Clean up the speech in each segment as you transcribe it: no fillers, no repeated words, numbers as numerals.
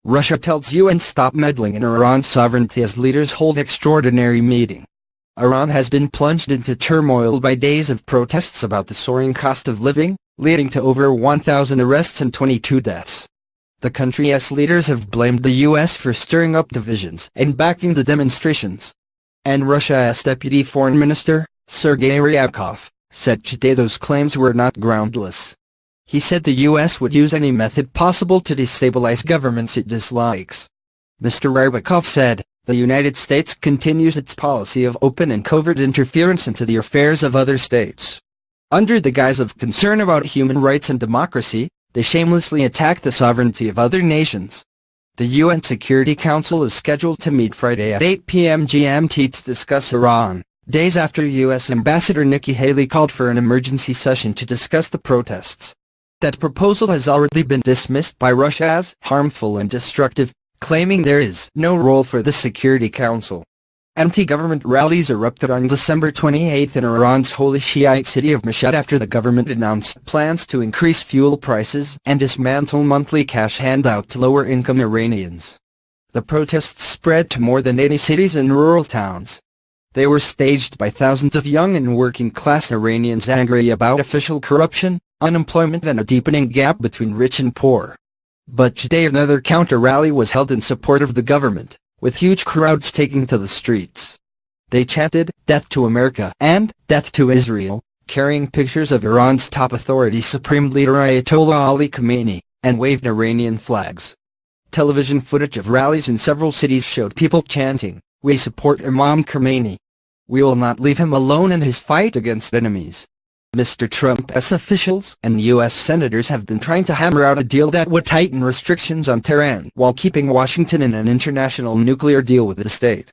Russia tells UN stop meddling in Iran's sovereignty as leaders hold extraordinary meeting. Iran has been plunged into turmoil by days of protests about the soaring cost of living, leading to over 1,000 arrests and 22 deaths. The country's leaders have blamed the US for stirring up divisions and backing the demonstrations. And Russia's Deputy Foreign Minister, Sergei Ryabkov, said today those claims were not groundless. He said the US would use any method possible to destabilize governments it dislikes. Mr. Rybakov said, the United States continues its policy of open and covert interference into the affairs of other states. Under the guise of concern about human rights and democracy, they shamelessly attack the sovereignty of other nations. The UN Security Council is scheduled to meet Friday at 8 p.m. GMT to discuss Iran, days after US Ambassador Nikki Haley called for an emergency session to discuss the protests. That proposal has already been dismissed by Russia as harmful and destructive, claiming there is no role for the Security Council. Anti-government rallies erupted on December 28 in Iran's holy Shiite city of Mashhad after the government announced plans to increase fuel prices and dismantle monthly cash handout to lower-income Iranians. The protests spread to more than 80 cities and rural towns. They were staged by thousands of young and working-class Iranians angry about official corruption, unemployment and a deepening gap between rich and poor. But today another counter-rally was held in support of the government, with huge crowds taking to the streets. They chanted, "Death to America" and "Death to Israel," carrying pictures of Iran's top authority Supreme Leader Ayatollah Ali Khamenei, and waved Iranian flags. Television footage of rallies in several cities showed people chanting, "We support Imam Khamenei. We will not leave him alone in his fight against enemies." Mr. Trump's officials and U.S. senators have been trying to hammer out a deal that would tighten restrictions on Tehran while keeping Washington in an international nuclear deal with the state.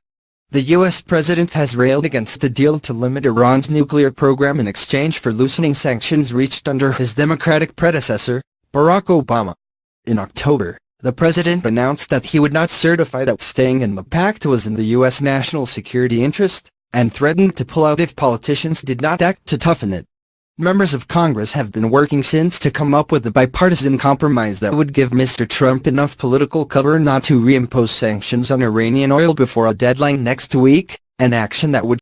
The U.S. president has railed against the deal to limit Iran's nuclear program in exchange for loosening sanctions reached under his Democratic predecessor, Barack Obama. In October, the president announced that he would not certify that staying in the pact was in the U.S. national security interest, and threatened to pull out if politicians did not act to toughen it. Members of Congress have been working since to come up with a bipartisan compromise that would give Mr. Trump enough political cover not to reimpose sanctions on Iranian oil before a deadline next week, an action that would